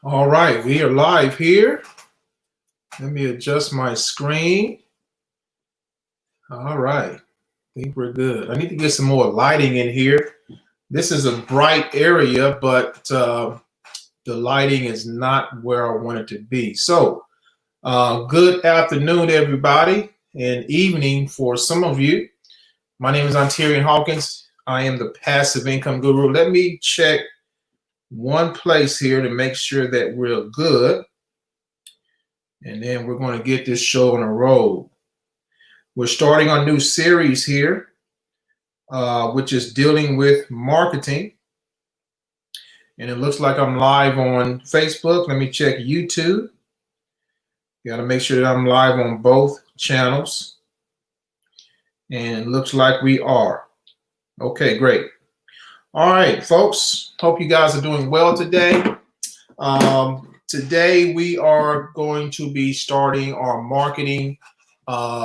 All right, we are live here. Let me adjust my screen. All right, I think we're good. I need to get some more lighting in here. This is a bright area, but the lighting is not where I want it to be. So, good afternoon, everybody, and evening for some of you. My name is Ontarian Hawkins. I am the passive income guru. Let me check one place here to make sure that we're good. And then we're going to get this show on the road. We're starting our new series here, which is dealing with marketing. And it looks like I'm live on Facebook. Let me check YouTube. Got to make sure that I'm live on both channels. And it looks like we are. Okay, great. All right, folks. Hope you guys are doing well today. Today we are going to be starting our marketing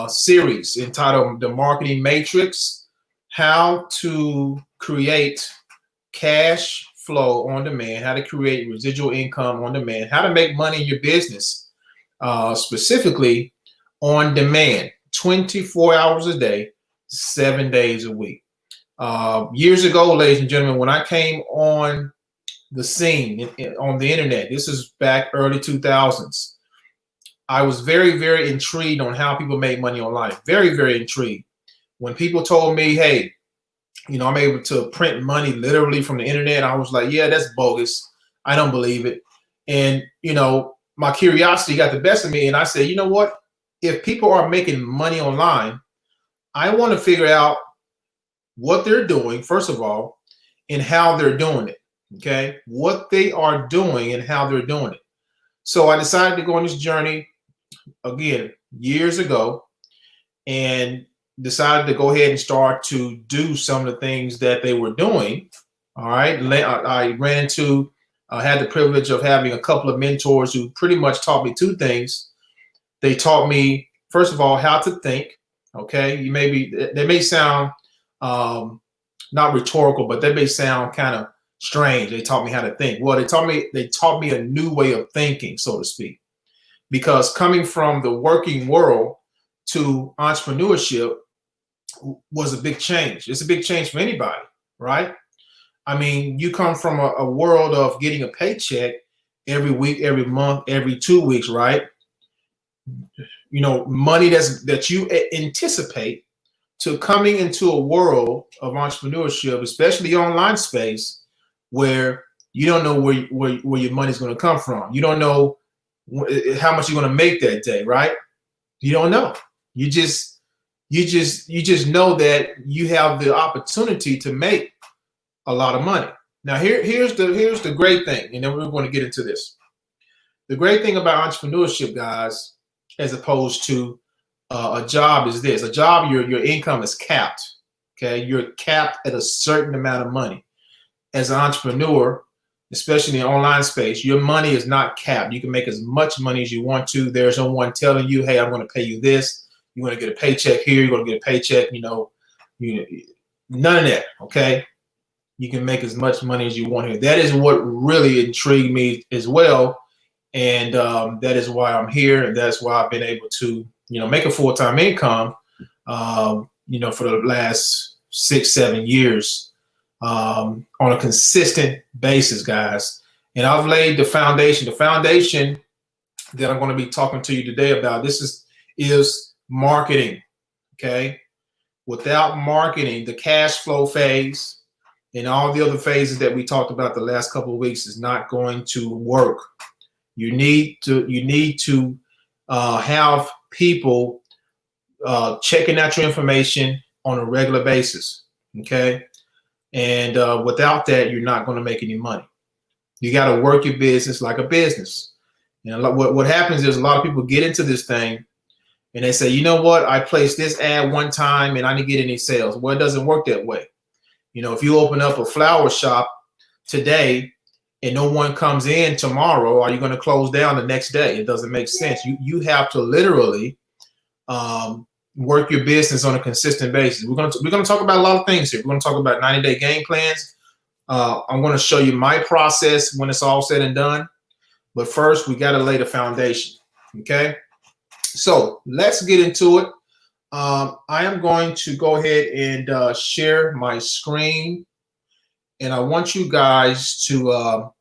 series entitled The Marketing Matrix: How to Create Cash Flow on Demand, how to create residual income on demand, how to make money in your business, specifically on demand, 24 hours a day, 7 days a week. Years ago, ladies and gentlemen, when I came on the scene on the internet, this is back early 2000s, I was very, very intrigued on how people make money online. Very, very intrigued. When people told me, hey, I'm able to print money literally from the internet, I was like, yeah, that's bogus. I don't believe it. And, my curiosity got the best of me. And I said, you know what? If people are making money online, I want to figure out what they're doing, first of all, and how they're doing it. Okay, what they are doing and how they're doing it. So I decided to go on this journey again years ago and decided to go ahead and start to do some of the things that they were doing. All right, I ran into, had the privilege of having a couple of mentors who pretty much taught me two things. They taught me, first of all, how to think. Okay, they may sound not rhetorical, but they may sound kind of strange. They taught me how to think. Well, they taught me a new way of thinking, so to speak, because coming from the working world to entrepreneurship was a big change. It's a big change for anybody, right? I mean, you come from a world of getting a paycheck every week, every month, every 2 weeks, right? Money that you anticipate, to coming into a world of entrepreneurship, especially the online space, where you don't know where your money's going to come from. You don't know how much you're going to make that day, right? You don't know. You just know that you have the opportunity to make a lot of money. Now here's the great thing, and then we're going to get into this. The great thing about entrepreneurship, guys, as opposed to a job, is this: a job, your income is capped. Okay, you're capped at a certain amount of money. As an entrepreneur, especially in the online space, your money is not capped. You can make as much money as you want to. There's no one telling you, hey, I'm going to pay you this. You're going to get a paycheck here. You're going to get a paycheck, none of that, okay? You can make as much money as you want here. That is what really intrigued me as well. And that is why I'm here. And that's why I've been able to, make a full-time income, for the last 6-7 years. On a consistent basis, guys. And I've laid the foundation. The foundation that I'm going to be talking to you today about, this is marketing. Okay. Without marketing, the cash flow phase and all the other phases that we talked about the last couple of weeks is not going to work. You need to have people checking out your information on a regular basis. Okay. And without that, you're not going to make any money. You got to work your business like a business. What happens is a lot of people get into this thing and they say, you know what? I placed this ad one time and I didn't get any sales. Well, it doesn't work that way. If you open up a flower shop today and no one comes in tomorrow, are you going to close down the next day? It doesn't make sense. You have to literally work your business on a consistent basis. We're going to talk about a lot of things here. We're going to talk about 90-day game plans. I'm going to show you my process when it's all said and done. But first, we got to lay the foundation. Okay. So let's get into it. I am going to go ahead and share my screen, and I want you guys to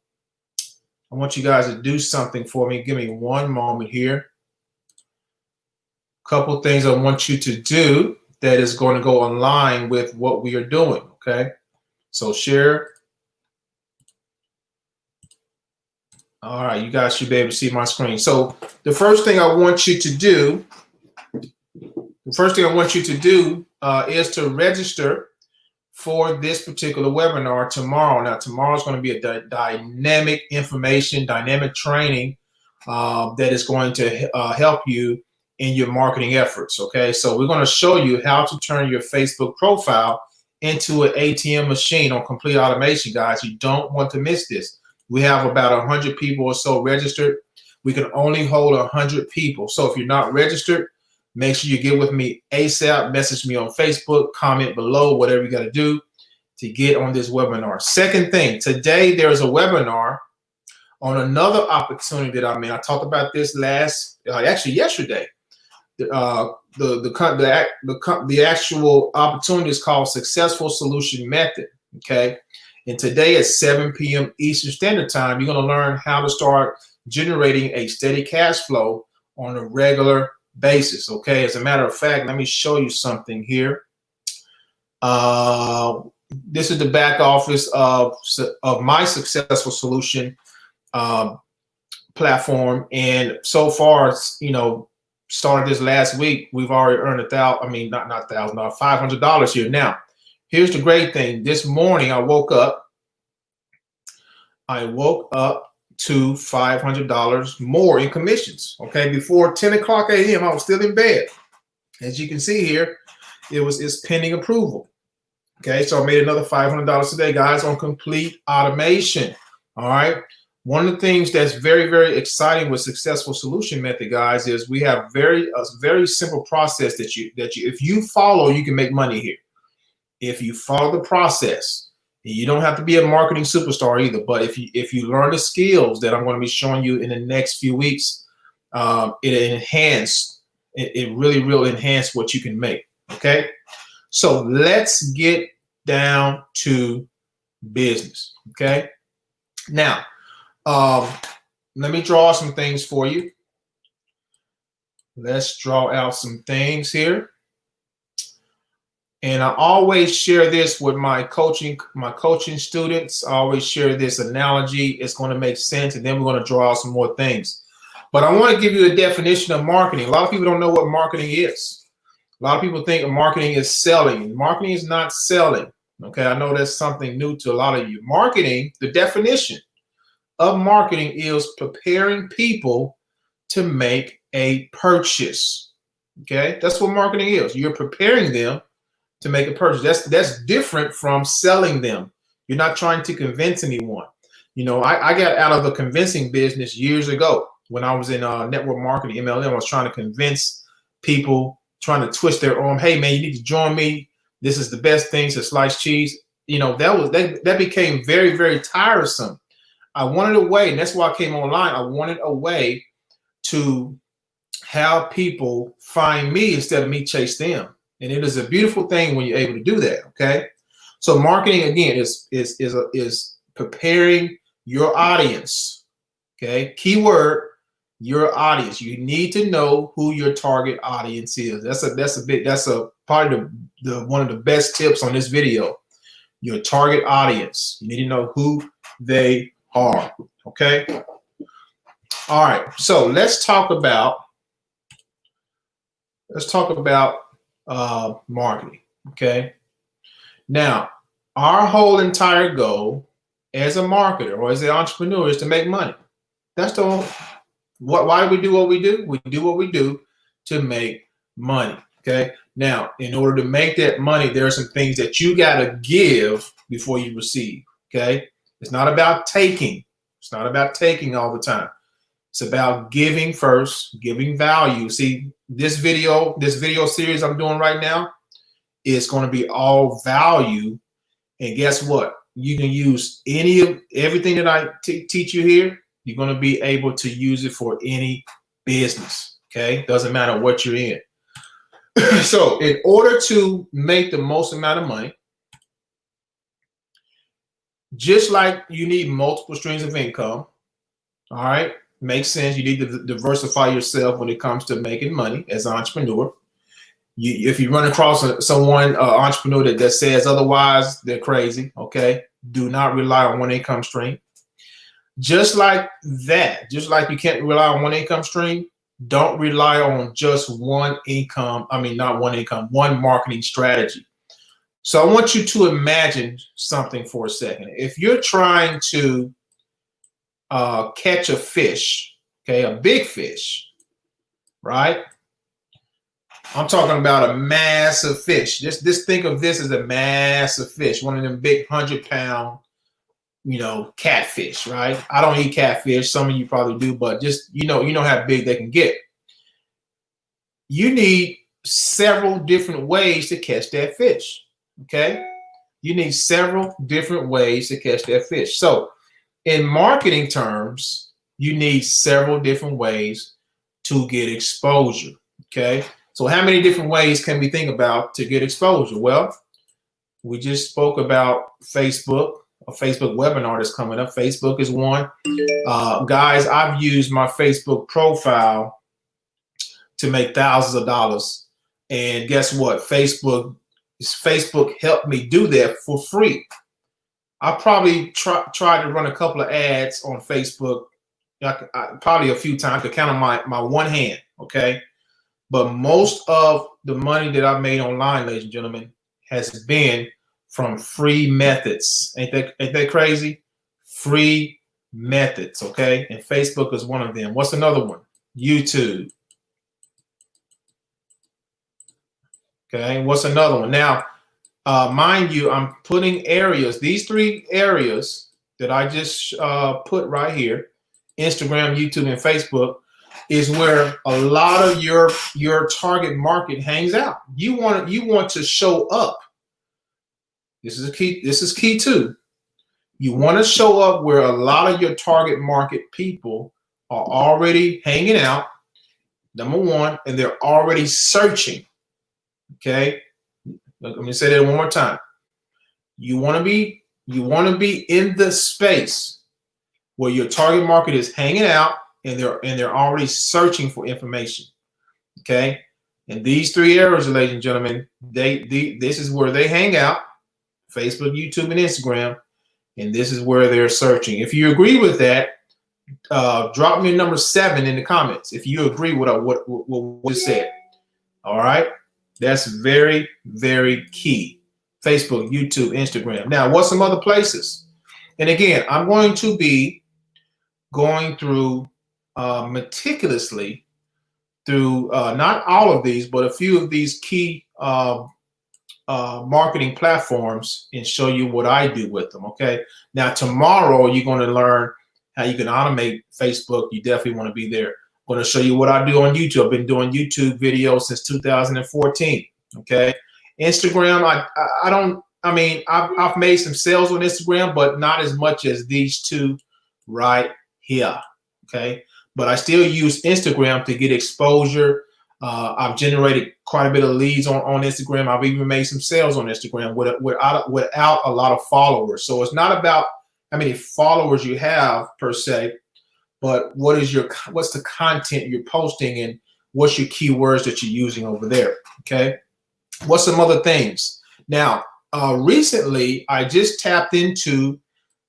do something for me. Give me one moment here. Couple things I want you to do that is going to go in line with what we are doing. Okay. So share. All right, you guys should be able to see my screen. So the first thing I want you to do, is to register for this particular webinar tomorrow. Now, tomorrow is going to be a dynamic information, dynamic training that is going to help you in your marketing efforts. Okay, so we're going to show you how to turn your Facebook profile into an ATM machine on complete automation, guys. You don't want to miss this. We have about 100 people or so registered. We can only hold 100 people. So if you're not registered, make sure you get with me ASAP. Message me on Facebook, comment below, whatever you got to do to get on this webinar. Second thing, today there's a webinar on another opportunity that I'm in. I talked about this actually yesterday. The actual opportunity is called Successful Solution Method. Okay. And today at 7 p.m. Eastern Standard Time, you're going to learn how to start generating a steady cash flow on a regular basis. Okay. As a matter of fact, let me show you something here. This is the back office of my Successful Solution platform. And so far, started this last week, we've already earned $500 here. Now, here's the great thing. This morning, I woke up to $500 more in commissions. Okay, before 10 o'clock a.m., I was still in bed. As you can see here, it's pending approval. Okay, so I made another $500 today, guys, on complete automation. All right. One of the things that's very, very exciting with Successful Solution Method, guys, is we have a very simple process that if you follow, you can make money here. If you follow the process, you don't have to be a marketing superstar either. But if you learn the skills that I'm going to be showing you in the next few weeks, it really will enhance what you can make. Okay, so let's get down to business. Okay, now let me draw some things for you. Let's draw out some things here. And I always share this with my coaching students. I always share this analogy. It's going to make sense, and then we're going to draw out some more things. But I want to give you a definition of marketing. A lot of people don't know what marketing is. A lot of people think marketing is selling. Marketing is not selling. Okay, I know that's something new to a lot of you. Marketing, the definition of marketing is preparing people to make a purchase. Okay, that's what marketing is. You're preparing them to make a purchase. That's different from selling them. You're not trying to convince anyone. I got out of the convincing business years ago when I was in network marketing, MLM. I was trying to convince people, trying to twist their arm. Hey man, you need to join me. This is the best thing to slice cheese. That became very, very tiresome. I wanted a way, and that's why I came online. I wanted a way to have people find me instead of me chase them. And it is a beautiful thing when you're able to do that. Okay, so marketing again is preparing your audience. Okay, keyword, your audience. You need to know who your target audience is. That's probably one of the best tips on this video. Your target audience. You need to know who they are. Okay. All right. So let's talk about marketing. Okay. Now, our whole entire goal as a marketer or as an entrepreneur is to make money. That's the whole. Why do we do what we do? We do what we do to make money. Okay. Now, in order to make that money, there are some things that you got to give before you receive. Okay. It's not about taking. It's not about taking all the time. It's about giving first, giving value. See, this video series I'm doing right now is going to be all value. And guess what? You can use everything that I teach you here. You're going to be able to use it for any business. Okay, doesn't matter what you're in. So in order to make the most amount of money, just like you need multiple streams of income, all right, makes sense. You need to diversify yourself when it comes to making money as an entrepreneur. If you run across someone, entrepreneur that says otherwise, they're crazy. Okay, do not rely on one income stream. Just like that, just like you can't rely on one income stream, don't rely on just one income. I mean, not one income, one marketing strategy. So I want you to imagine something for a second. If you're trying to catch a fish, okay, a big fish, right? I'm talking about a massive fish. Just think of this as a massive fish, one of them big 100-pound, catfish, right? I don't eat catfish. Some of you probably do, but just you know how big they can get. You need several different ways to catch that fish. Okay, you need several different ways to catch that fish. So, in marketing terms, you need several different ways to get exposure. Okay. So how many different ways can we think about to get exposure? Well, we just spoke about Facebook, a Facebook webinar that's coming up. Facebook is one. Guys, I've used my Facebook profile to make thousands of dollars. And guess what? Facebook helped me do that for free. I probably tried to run a couple of ads on Facebook, probably a few times. I could count on my one hand, okay? But most of the money that I've made online, ladies and gentlemen, has been from free methods. Ain't that crazy? Free methods, okay? And Facebook is one of them. What's another one? YouTube. Okay, what's another one? Now, mind you, I'm putting areas, these three areas that I just put right here, Instagram, YouTube, and Facebook, is where a lot of your target market hangs out. You want to show up. This is key too. You want to show up where a lot of your target market people are already hanging out, number one, and they're already searching. Okay, let me say that one more time. You want to be in the space where your target market is hanging out and they're already searching for information. Okay, and these three areas, ladies and gentlemen, this is where they hang out: Facebook, YouTube, and Instagram, and this is where they're searching. If you agree with that, drop me number 7 in the comments if you agree with what we said. All right. That's very, very key. Facebook, YouTube, Instagram. Now, what's some other places? And again, I'm going to be going through meticulously through not all of these, but a few of these key marketing platforms and show you what I do with them. Okay. Now, tomorrow, you're going to learn how you can automate Facebook. You definitely want to be there. I'm going to show you what I do on YouTube. I've been doing YouTube videos since 2014. Okay. Instagram, I've made some sales on Instagram, but not as much as these two right here. Okay. But I still use Instagram to get exposure. I've generated quite a bit of leads on Instagram. I've even made some sales on Instagram without a lot of followers. So it's not about how many followers you have per se, but what's the content you're posting and what's your keywords that you're using over there. Okay. What's some other things? Now, recently I just tapped into,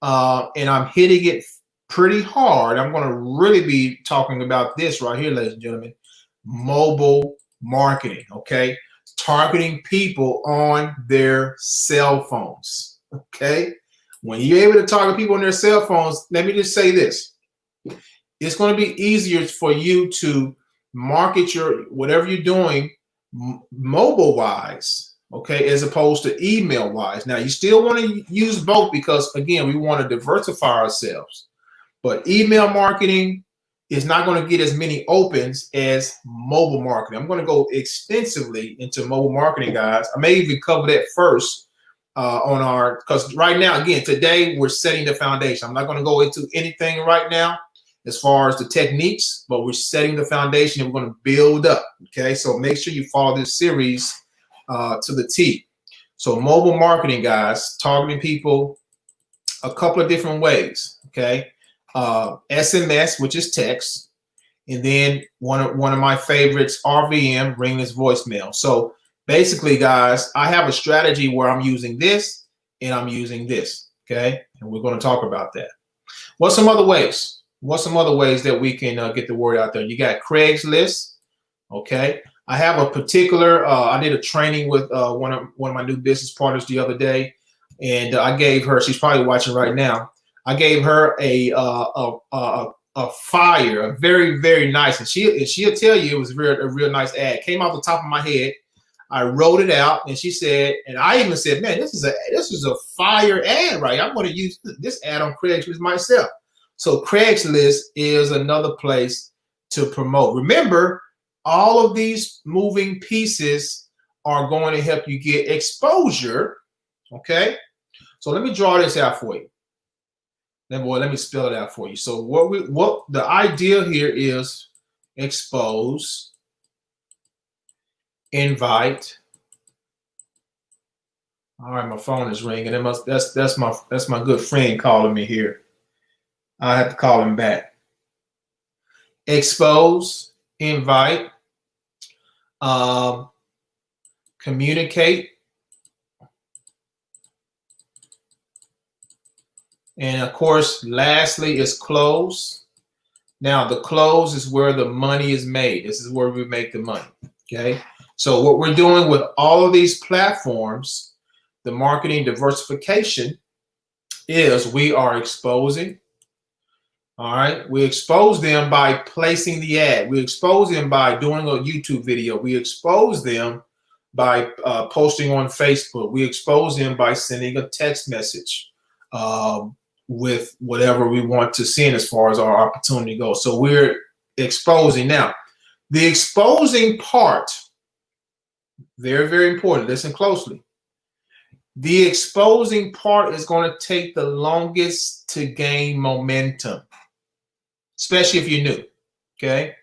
and I'm hitting it pretty hard. I'm going to really be talking about this right here, ladies and gentlemen. Mobile marketing. Okay. Targeting people on their cell phones. Okay. When you're able to target people on their cell phones, let me just say this. It's going to be easier for you to market your whatever you're doing mobile wise, okay, as opposed to email wise. Now, you still want to use both because, again, we want to diversify ourselves. But email marketing is not going to get as many opens as mobile marketing. I'm going to go extensively into mobile marketing, guys. I may even cover that first because right now, again, today we're setting the foundation. I'm not going to go into anything right now. as far as the techniques, but we're setting the foundation and we're going to build up. Okay, so make sure you follow this series to the T. So mobile marketing, guys, targeting people a couple of different ways. Okay, SMS, which is text, and then one of my favorites, RVM, ringless voicemail. So basically, guys, I have a strategy where I'm using this and I'm using this. Okay, and we're going to talk about that. What's some other ways? What's some other ways that we can get the word out there? You got Craigslist. Okay, I have a particular. I did a training with one of my new business partners the other day, and I gave her. She's probably watching right now. I gave her a fire, a very nice, and she'll tell you it was a real nice ad. Came off the top of my head. I wrote it out, and she said, and I even said, man, this is a fire ad, right? I'm going to use this ad on Craigslist myself. So Craigslist is another place to promote. Remember, all of these moving pieces are going to help you get exposure. Okay, so let me draw this out for you. Then, boy, let me spell it out for you. So what the idea here is: expose, invite. All right, my phone is ringing. That's my good friend calling me here. I have to call him back. Expose, invite, communicate, and of course, lastly is close. Now, the close is where the money is made. This is where we make the money. Okay. So what we're doing with all of these platforms, the marketing diversification, is we are exposing. All right, we expose them by placing the ad. We expose them by doing a YouTube video. We expose them by posting on Facebook. We expose them by sending a text message with whatever we want to send as far as our opportunity goes. So we're exposing. Now, the exposing part, very important. Listen closely. The exposing part is going to take the longest to gain momentum, especially if you're new. Okay,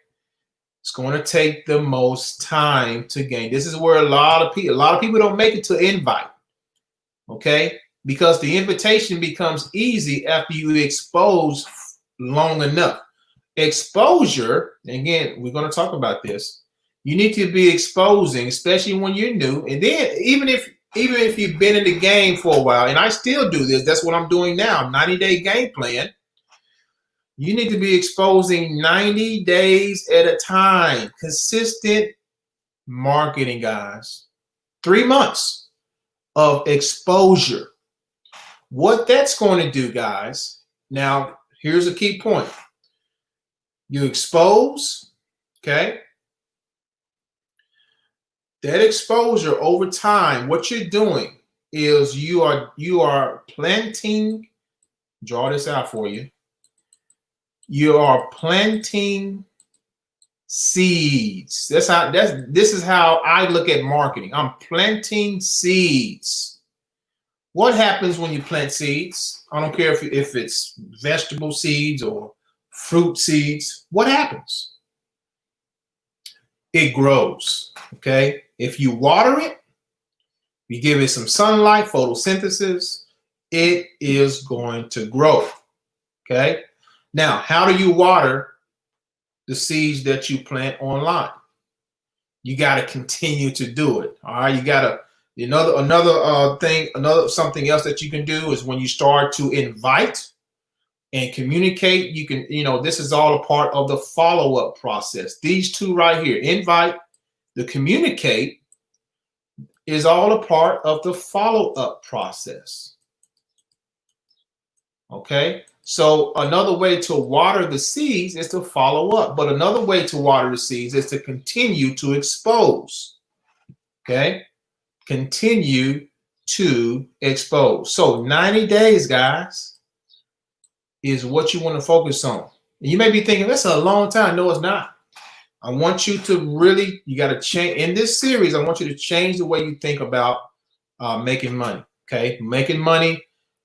it's going to take the most time to gain. This is where a lot of people don't make it to invite. Okay, because the invitation becomes easy after you expose long enough. Exposure, again, we're going to talk about this. You need to be exposing, especially when you're new, and then even if you've been in the game for a while, and I still do this, that's what I'm doing now, 90-day game plan. You need to be exposing 90 days at a time. Consistent marketing, guys. 3 months of exposure. What that's going to do, guys, now here's a key point. You expose, okay? That exposure over time, what you're doing is you are planting, draw this out for you. You are planting seeds. This is how I look at marketing. I'm planting seeds. What happens when you plant seeds? I don't care if it's vegetable seeds or fruit seeds. What happens? It grows. Okay. If you water it, you give it some sunlight, photosynthesis, it is going to grow. Okay. Now, how do you water the seeds that you plant online? You got to continue to do it. All right. You got to, something else that you can do is when you start to invite and communicate, you can, this is all a part of the follow-up process. These two right here, invite, the communicate, is all a part of the follow-up process. Okay. So another way to water the seeds is to follow up, but another way to water the seeds is to continue to expose. Okay. Continue to expose. So 90 days, guys, is what you want to focus on. And you may be thinking, that's a long time. No, it's not. I want you to really, you got to change in this series. I want you to change the way you think about making money. Okay. Making money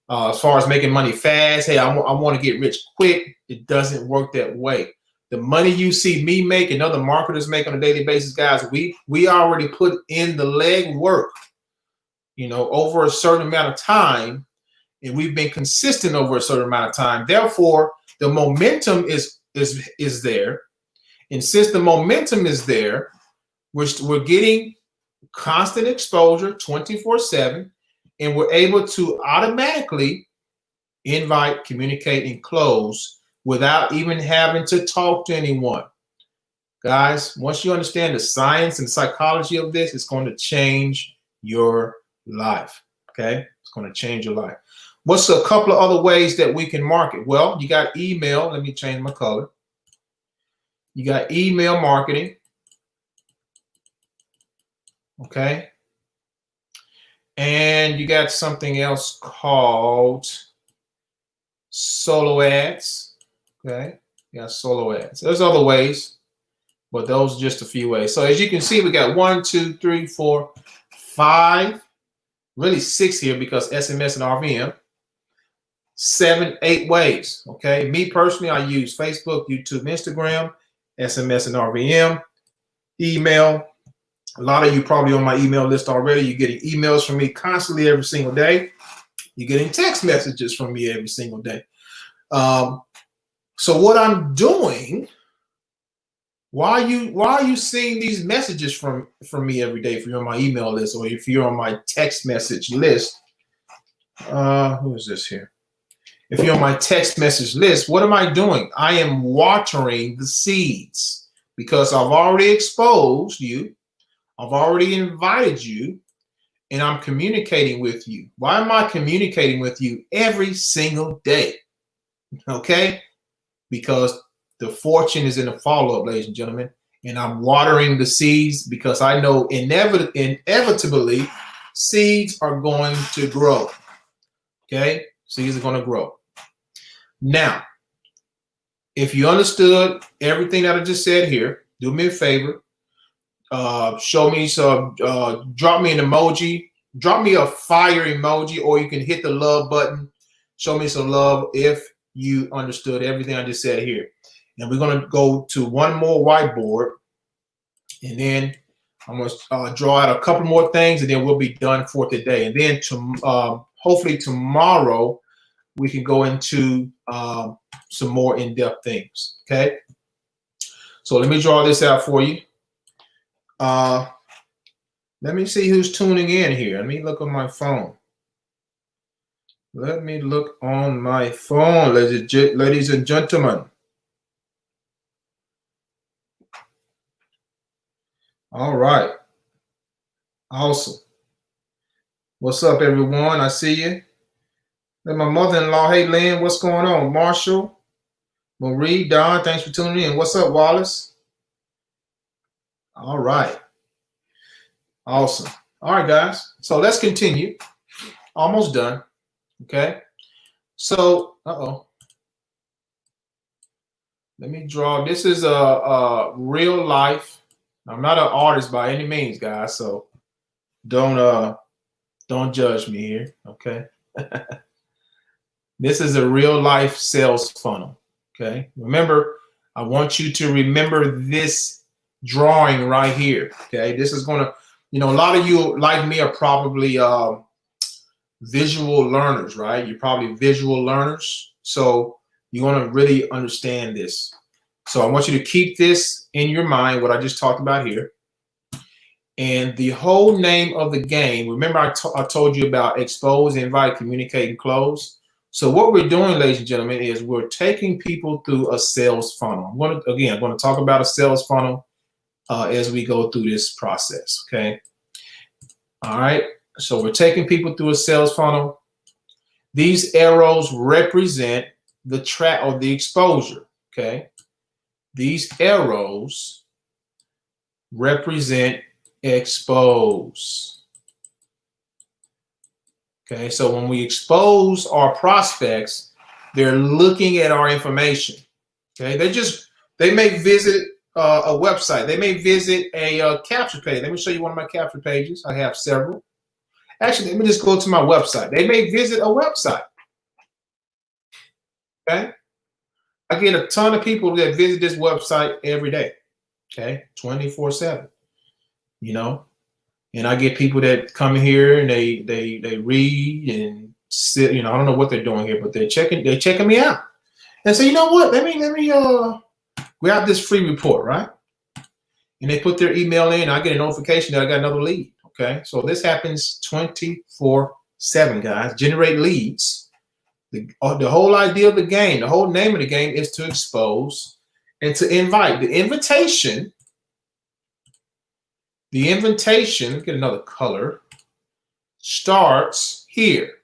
As far as making money fast, hey, I want to get rich quick. It doesn't work that way. The money you see me make and other marketers make on a daily basis, guys, we already put in the leg work, you know, over a certain amount of time, and we've been consistent over a certain amount of time. Therefore, the momentum is there, and since the momentum is there, we're getting constant exposure 24/7, and we're able to automatically invite, communicate, and close without even having to talk to anyone. Guys, once you understand the science and psychology of this, it's going to change your life. Okay, it's going to change your life. What's a couple of other ways that we can market? Well, you got email. Let me change my color. You got email marketing. Okay. And you got something else called solo ads. Okay. Yeah, solo ads. There's other ways, but those are just a few ways. So as you can see, we got 1, 2, 3, 4, 5, really 6 here because SMS and RVM. 7, 8 ways. Okay. Me personally, I use Facebook, YouTube, Instagram, SMS and RVM, email. A lot of you probably on my email list already. You're getting emails from me constantly every single day. You're getting text messages from me every single day. So what I'm doing, why are you seeing these messages from me every day if you're on my email list or if you're on my text message list? Who is this here? If you're on my text message list, what am I doing? I am watering the seeds because I've already exposed you. I've already invited you, and I'm communicating with you. Why am I communicating with you every single day? Okay? Because the fortune is in the follow-up, ladies and gentlemen, and I'm watering the seeds because I know inevitably seeds are going to grow. Okay? Seeds are going to grow. Now, if you understood everything that I just said here, do me a favor. Show me some, drop me an emoji, drop me a fire emoji, or you can hit the love button. Show me some love if you understood everything I just said here. And we're going to go to one more whiteboard, and then I'm going to draw out a couple more things, and then we'll be done for today. And then hopefully tomorrow we can go into some more in-depth things. Okay. So let me draw this out for you. Let me see who's tuning in here. Let me look on my phone. Let me look on my phone, ladies and gentlemen. All right. Awesome. What's up, everyone? I see you. And my mother-in-law, hey, Lynn, what's going on? Marshall, Marie, Don, thanks for tuning in. What's up, Wallace? All right. Awesome. All right, guys. So let's continue. Almost done. Okay. So, let me draw. This is a real life. I'm not an artist by any means, guys. So don't judge me here. Okay. This is a real life sales funnel. Okay. Remember, I want you to remember this drawing right here. Okay. This is going to, a lot of you like me are probably visual learners, right? You're probably visual learners. So you want to really understand this. So I want you to keep this in your mind, what I just talked about here. And the whole name of the game, remember I told you about expose, invite, communicate, and close. So what we're doing, ladies and gentlemen, is we're taking people through a sales funnel. I'm going to talk about a sales funnel as we go through this process, okay? All right, so we're taking people through a sales funnel. These arrows represent the track or the exposure, okay? These arrows represent expose. Okay, so when we expose our prospects, they're looking at our information. Okay, they may visit a website. They may visit a capture page. Let me show you one of my capture pages. I have several. Actually, let me just go to my website. They may visit a website. Okay. I get a ton of people that visit this website every day. Okay. 24/7, you know, and I get people that come here and they read and sit, you know, I don't know what they're doing here, but they're checking me out. And say, you know what? Let me grab this free report, right? And they put their email in. I get a notification that I got another lead. Okay, so this happens 24/7, guys. Generate leads. The whole idea of the game, the whole name of the game is to expose and to invite. The invitation, get another color, starts here.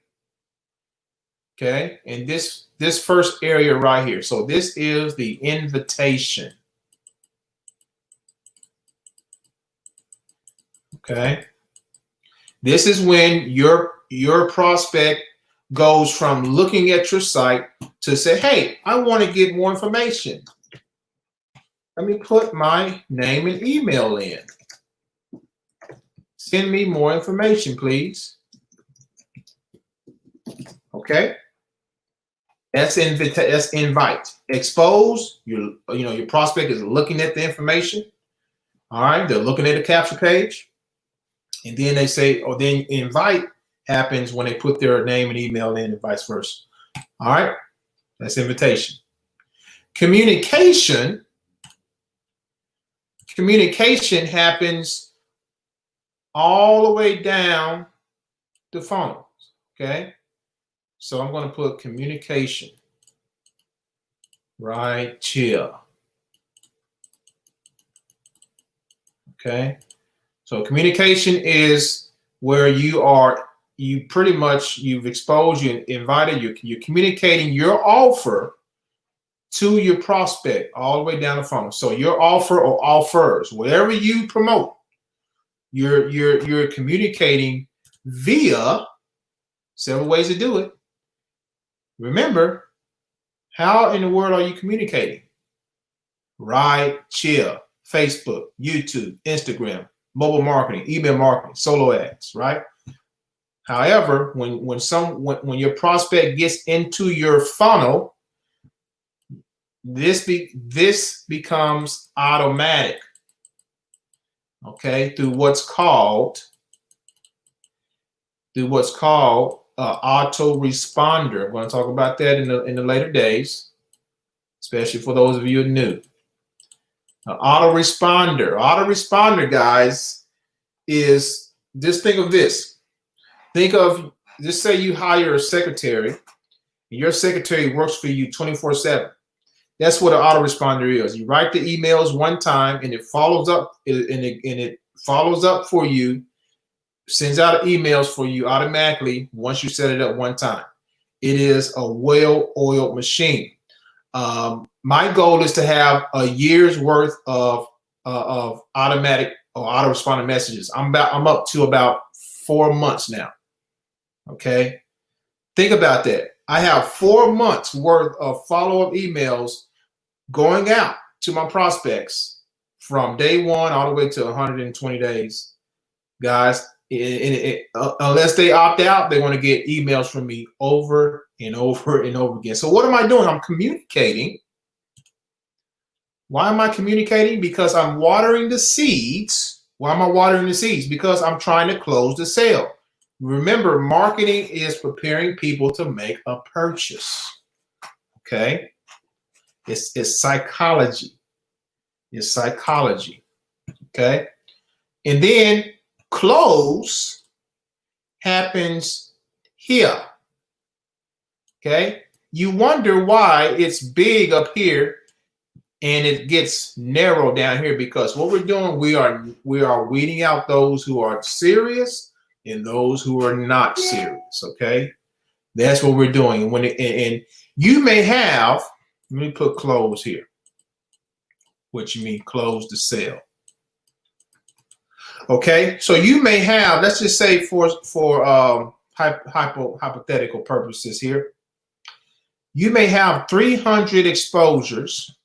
Okay, and this first area right here. So this is the invitation. Okay, this is when your prospect goes from looking at your site to say, hey, I want to get more information. Let me put my name and email in. Send me more information, please. Okay. That's invite. Expose. Your prospect is looking at the information. All right. They're looking at the capture page. And then they say, or then invite happens when they put their name and email in and vice versa. All right. That's invitation. Communication happens all the way down the funnel. Okay. So I'm going to put communication right here. Okay. So communication is where you've exposed, you invited, you're communicating your offer to your prospect all the way down the funnel. So your offer or offers, whatever you promote, you're communicating via several ways to do it. Remember, how in the world are you communicating? Right here, Facebook, YouTube, Instagram, mobile marketing, email marketing, solo ads, right? However, when your prospect gets into your funnel, this becomes automatic. Okay, through what's called autoresponder. I'm going to talk about that in the later days, especially for those of you who are new. Autoresponder, guys, is just think of this. Just say you hire a secretary, and your secretary works for you 24/7. That's what an autoresponder is. You write the emails one time, and it follows up, it follows up for you, sends out emails for you automatically once you set it up one time. It is a well-oiled machine. My goal is to have a year's worth of automatic or autoresponder messages. I'm up to about 4 months now. Okay, think about that. I have 4 months worth of follow-up emails going out to my prospects from day one all the way to 120 days, guys. Unless they opt out, they want to get emails from me over and over and over again. So what am I doing? I'm communicating. Why am I communicating? Because I'm watering the seeds. Why am I watering the seeds? Because I'm trying to close the sale. Remember, marketing is preparing people to make a purchase. Okay? It's psychology. It's psychology. Okay? And then close happens here. Okay? You wonder why it's big up here and it gets narrow down here, because what we're doing, we are weeding out those who are serious and those who are not serious. Okay? That's what we're doing. And you may have, let me put close here. What you mean close the sale. Okay, so you may have, let's just say for hypothetical purposes here, you may have 300 exposures,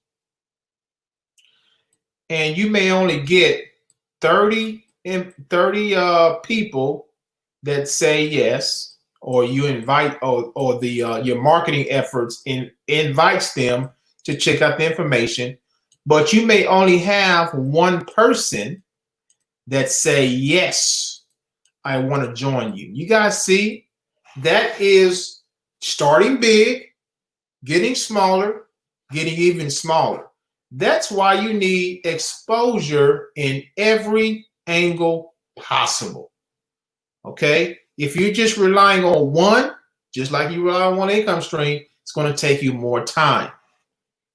and you may only get 30 people that say yes, or you invite, or the your marketing efforts invites them to check out the information, but you may only have one person that say, yes, I want to join you. You guys see, that is starting big, getting smaller, getting even smaller. That's why you need exposure in every angle possible. Okay? If you're just relying on one, just like you rely on one income stream, it's going to take you more time.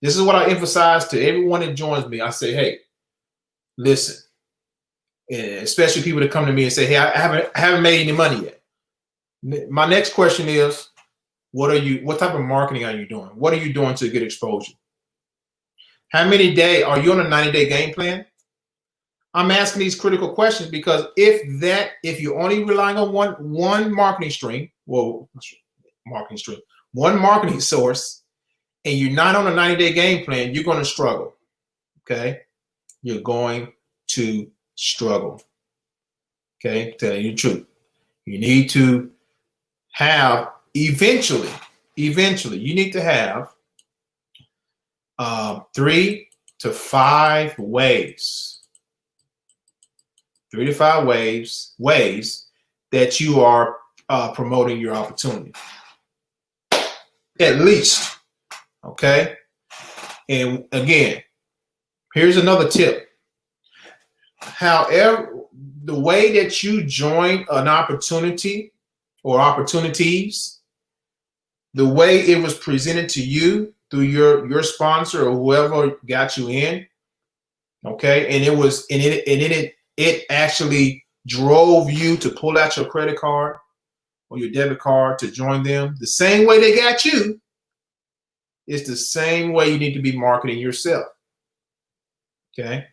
This is what I emphasize to everyone that joins me. I say, hey, listen, especially people that come to me and say, hey, I haven't made any money yet. My next question is, what type of marketing are you doing? What are you doing to get exposure? How many days are you on a 90-day game plan? I'm asking these critical questions because if you're only relying on one marketing stream, one marketing source, and you're not on a 90-day game plan, you're going to struggle. Okay? You're going to struggle. Okay? Telling you the truth. You need to have eventually, you need to have 3 to 5 ways. 3 to 5 ways that you are promoting your opportunity. At least. Okay? And again, here's another tip. However, the way that you join an opportunity or opportunities, the way it was presented to you through your sponsor or whoever got you in, okay, and it actually drove you to pull out your credit card or your debit card to join them. The same way they got you is the same way you need to be marketing yourself. Okay.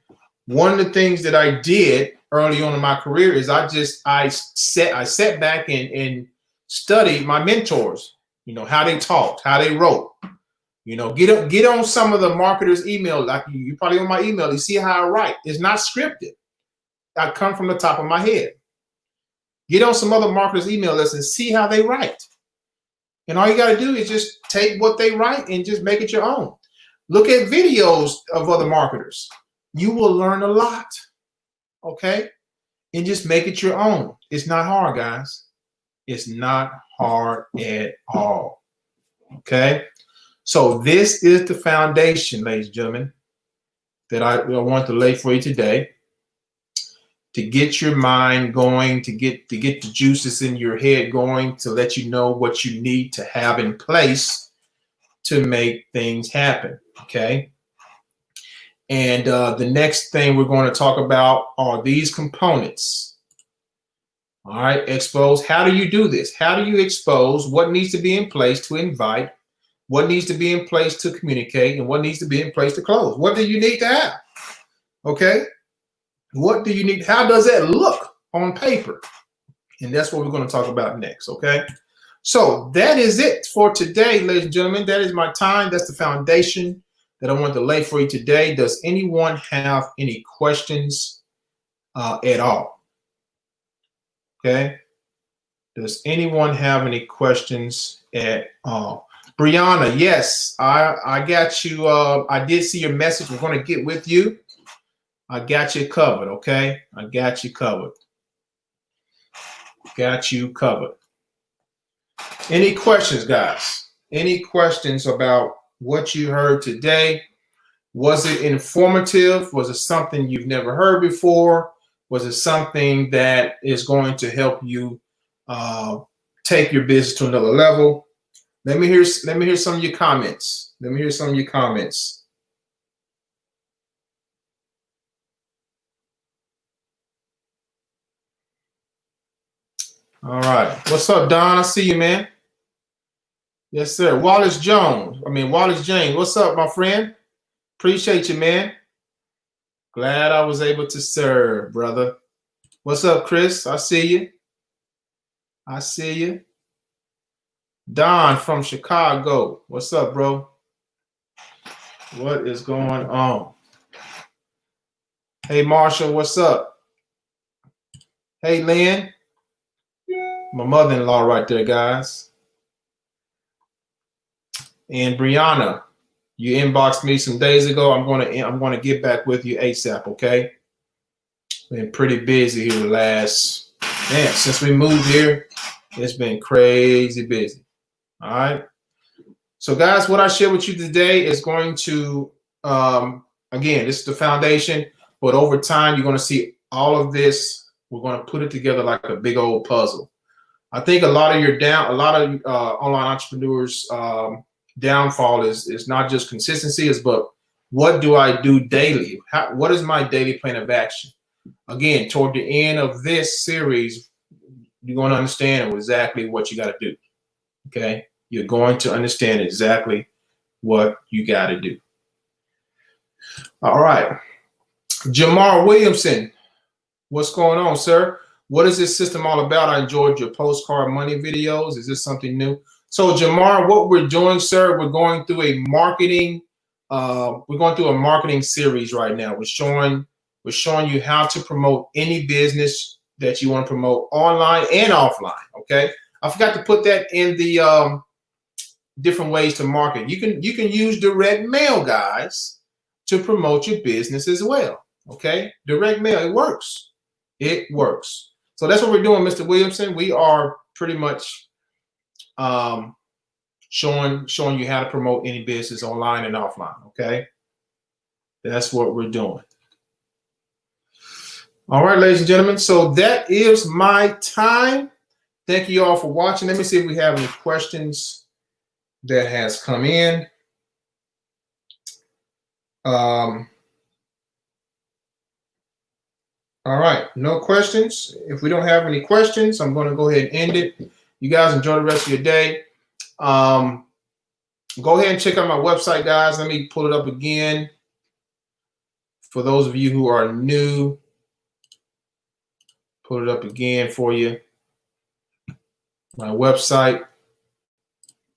One of the things that I did early on in my career is I sat back and studied my mentors, how they talked, how they wrote. Get on some of the marketers' email. Like you probably on my email, you see how I write. It's not scripted. I come from the top of my head. Get on some other marketers' email lists and see how they write. And all you got to do is just take what they write and just make it your own. Look at videos of other marketers. You will learn a lot. Okay? And just make it your own. It's not hard, guys. It's not hard at all. Okay? So this is the foundation, ladies and gentlemen, that I want to lay for you today to get your mind going, to get the juices in your head going, to let you know what you need to have in place to make things happen, okay? And the next thing we're going to talk about are these components. All right, expose. How do you do this? How do you expose? What needs to be in place to invite? What needs to be in place to communicate? And what needs to be in place to close? What do you need to have? Okay? What do you need? How does that look on paper? And that's what we're going to talk about next, okay? So that is it for today, ladies and gentlemen. That is my time. That's the foundation that I want to lay for you today. Does anyone have any questions at all? Okay? Does anyone have any questions at all? Brianna, yes, I got you. I did see your message. We're going to get with you. I got you covered, okay? I got you covered. Got you covered. Any questions, guys? Any questions about what you heard today? Was it informative? Was it something you've never heard before? Was it something that is going to help you take your business to another level? Let me hear some of your comments. Let me hear some of your comments. All right. What's up, Don? I see you, man. Yes, sir. Wallace James. What's up, my friend? Appreciate you, man. Glad I was able to serve, brother. What's up, Chris? I see you. I see you. Don from Chicago. What's up, bro? What is going on? Hey, Marshall, what's up? Hey, Lynn. My mother-in-law right there, guys. And Brianna, you inboxed me some days ago. I'm gonna get back with you ASAP, okay? Been pretty busy here the last, man, since we moved here, it's been crazy busy. All right. So guys, what I share with you today is going to, again, this is the foundation, but over time, you're going to see all of this. We're going to put it together like a big old puzzle. I think a lot of online entrepreneurs downfall is not just consistency, but what do I do daily? What is my daily plan of action? Again, toward the end of this series, you're going to understand exactly what you got to do. Okay, you're going to understand exactly what you got to do. All right, Jamar Williamson, what's going on, sir? What is this system all about? I enjoyed your postcard money videos. Is this something new? So Jamar, what we're doing, sir, we're going through a marketing. We're going through a marketing series right now. We're showing you how to promote any business that you want to promote online and offline. Okay, I forgot to put that in the different ways to market. You can use direct mail, guys, to promote your business as well. Okay, direct mail, it works. It works. So that's what we're doing, Mr. Williamson. We are pretty much showing you how to promote any business online and offline. Okay, that's what we're doing. All right, ladies and gentlemen. So that is my time. Thank you all for watching. Let me see if we have any questions that has come in. All right, no questions. If we don't have any questions, I'm going to go ahead and end it. You guys enjoy the rest of your day. Go ahead and check out my website, guys. Let me pull it up again. For those of you who are new, pull it up again for you. My website,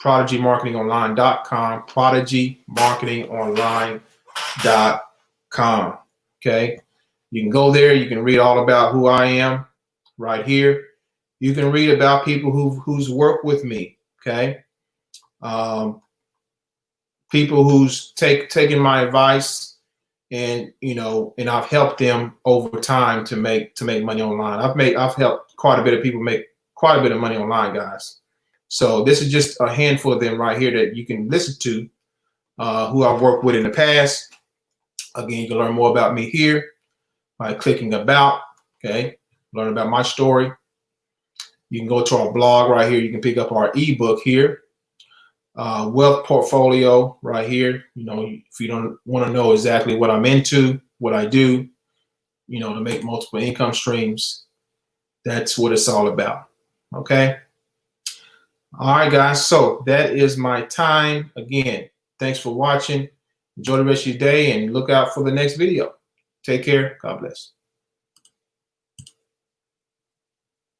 prodigymarketingonline.com, prodigymarketingonline.com. Okay. You can go there. You can read all about who I am right here. You can read about people who's worked with me. Okay. People who's taken my advice and and I've helped them over time to make money online. I've helped quite a bit of people make quite a bit of money online, guys. So this is just a handful of them right here that you can listen to, who I've worked with in the past. Again, you can learn more about me here by clicking about. Okay, learn about my story. You can go to our blog right here. You can pick up our ebook here. Wealth portfolio right here. If you don't want to know exactly what I'm into, what I do, to make multiple income streams, that's what it's all about. Okay. All right, guys. So that is my time. Again, thanks for watching. Enjoy the rest of your day and look out for the next video. Take care. God bless.